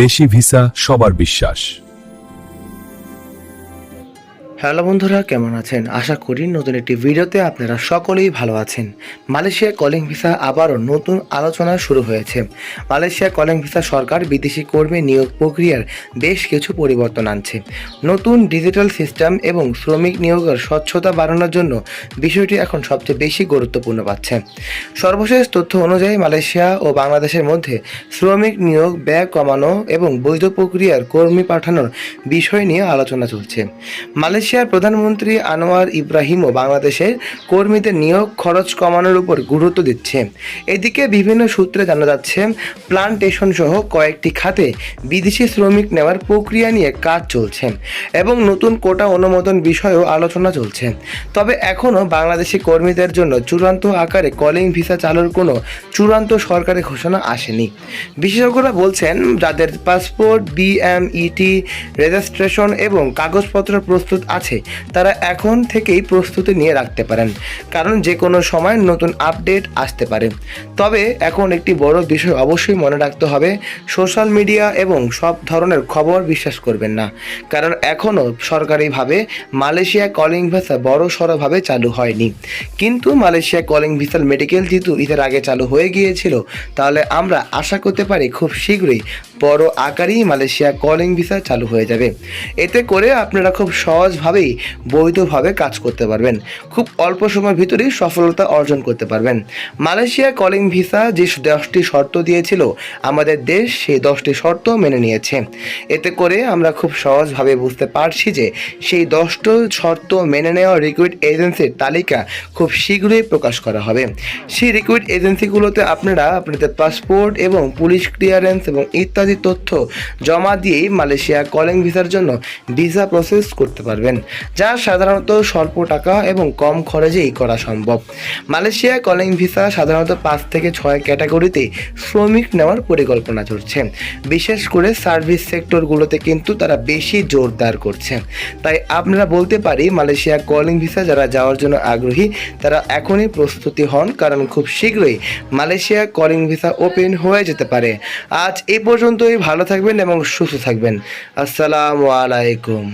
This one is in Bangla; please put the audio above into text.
দেশি ভিসা সবার বিশ্বাস। হ্যালো বন্ধুরা, কেমন আছেন? আশা করি নতুন একটি ভিডিওতে আপনারা সকলেই ভালো আছেন। মালয়েশিয়া কলিং ভিসা আবারও নতুন আলোচনা শুরু হয়েছে। মালয়েশিয়া কলিং ভিসা সরকার বিদেশি কর্মী নিয়োগ প্রক্রিয়ার বেশ কিছু পরিবর্তন আনছে। নতুন ডিজিটাল সিস্টেম এবং শ্রমিক নিয়োগের স্বচ্ছতা বাড়ানোর জন্য বিষয়টি এখন সবচেয়ে বেশি গুরুত্বপূর্ণ পাচ্ছে। সর্বশেষ তথ্য অনুযায়ী মালয়েশিয়া ও বাংলাদেশের মধ্যে শ্রমিক নিয়োগ ব্যয় কমানো এবং বৈধ প্রক্রিয়ার কর্মী পাঠানোর বিষয় নিয়ে আলোচনা চলছে। মালয়েশিয়ার প্রধানমন্ত্রী আনোয়ার ইব্রাহিমও বাংলাদেশের কর্মীদের নিয়োগ খরচ কমানোর উপর গুরুত্ব দিচ্ছে। এদিকে বিভিন্ন সূত্রে জানা যাচ্ছে প্লান্টেশন সহ কয়েকটি খাতে বিদেশি শ্রমিক নেওয়ার প্রক্রিয়া নিয়ে কাজ চলছে এবং নতুন কোটা অনুমোদন বিষয়েও আলোচনা চলছে। তবে এখনও বাংলাদেশি কর্মীদের জন্য চূড়ান্ত আকারে কলিং ভিসা চালুর কোনো চূড়ান্ত সরকারি ঘোষণা আসেনি। বিশেষজ্ঞরা বলছেন, যাদের পাসপোর্ট, বিএমইটি রেজিস্ট্রেশন এবং কাগজপত্র প্রস্তুত আছে তারা এখন থেকেই প্রস্তুতি নিয়ে রাখতে পারেন, কারণ যে কোনো সময় নতুন আপডেট আসতে পারে। তবে এখন একটি বড় বিষয় অবশ্যই মনে রাখতে হবে, সোশ্যাল মিডিয়া এবং সব ধরনের খবর বিশ্বাস করবেন না, কারণ এখনও সরকারিভাবে মালয়েশিয়া কলিং ভিসা বড় সড়োভাবে চালু হয়নি। কিন্তু মালয়েশিয়া কলিং ভিসার মেডিকেল যেহেতু ঈদের আগে চালু হয়ে গিয়েছিল, তাহলে আমরা আশা করতে পারি খুব শীঘ্রই বড় আকারেই মালয়েশিয়া কলিং ভিসা চালু হয়ে যাবে। এতে করে আপনারা খুব সহজভাবেই বৈধভাবে কাজ করতে পারবেন, খুব অল্প সময়ের ভিতরেই সফলতা অর্জন করতে পারবেন। মালয়েশিয়া কলিং ভিসা যে 10টি শর্ত দিয়েছিল আমাদের দেশ সেই 10টি শর্ত মেনে নিয়েছে। এতে করে আমরা খুব সহজভাবে বুঝতে পারছি যে সেই 10টি শর্ত মেনে নেওয়া রিক্রুট এজেন্সির তালিকা খুব শীঘ্রই প্রকাশ করা হবে। সেই রিক্রুট এজেন্সিগুলোতে আপনারা আপনাদের পাসপোর্ট এবং পুলিশ ক্লিয়ারেন্স এবং ইত্যাদি তথ্য জমা দিয়েই মালয়েশিয়া কলিং ভিসার জন্য ভিসা প্রসেস করতে পারবেন, যা সাধারণত স্বল্প টাকা এবং কম খরচেই করা সম্ভব। মালয়েশিয়া কলিং ভিসা সাধারণত 5 থেকে 6 ক্যাটাগরিতে শ্রমিক নেওয়ার পরিকল্পনা চলছে। বিশেষ করে সার্ভিস সেক্টরগুলোতে কিন্তু তারা বেশি জোরদার করছে। তাই আপনারা বলতে পারি, মালয়েশিয়া কলিং ভিসা যারা যাওয়ার জন্য আগ্রহী তারা এখনই প্রস্তুতি হন, কারণ খুব শীঘ্রই মালয়েশিয়া কলিং ভিসা ওপেন হয়ে যেতে পারে। আজ এই পর্যন্তই। ভালো থাকবেন এবং সুস্থ থাকবেন। আসসালামু আলাইকুম।